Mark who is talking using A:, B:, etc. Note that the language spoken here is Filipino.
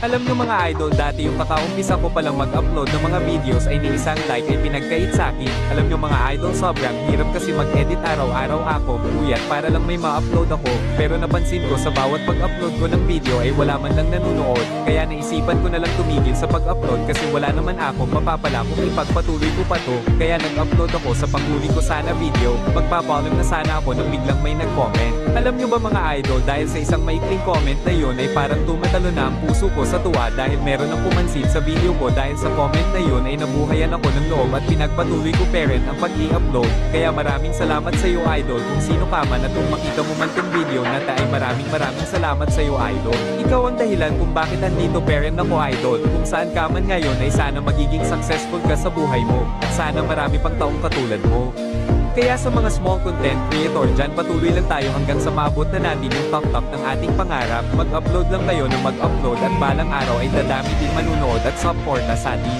A: Alam nyo mga idol, dati yung kakaumpisa ko palang mag-upload ng mga videos ay ni isang like ay pinagkait sa akin. Alam nyo mga idol, sobrang hirap kasi mag-edit araw-araw ako, puyat para lang may ma-upload ako. Pero napansin ko sa bawat pag-upload ko ng video ay wala man lang nanonood. Kaya naisipan ko na lang tumigil sa pag-upload kasi wala naman ako mapapala kung ipagpatuloy ko pa to. Kaya nag-upload ako sa panghuli ko sana video. Magpapaalam na sana ako nang biglang may nag-comment. Alam nyo ba mga idol, dahil sa isang maikling comment na yun ay parang tumatalo na ang puso ko sa tuwa dahil meron ang pumansin sa video ko. Dahil sa comment na yun ay nabuhayan ako ng loob at pinagpatuloy ko parent ang pag-i-upload. Kaya maraming salamat sa iyo idol, kung sino ka man at kung makita mo man tong video na ay maraming salamat sa iyo idol. Ikaw ang dahilan kung bakit andito parent ako idol. Kung saan ka man ngayon ay sana magiging successful ka sa buhay mo at sana marami pang taong katulad mo. Kaya sa mga small content creator dyan, patuloy lang tayo hanggang sa maabot na natin yung top ng ating pangarap. Mag-upload lang kayo ng mag-upload at balang araw ay dadami din manunood at supporta sa atin.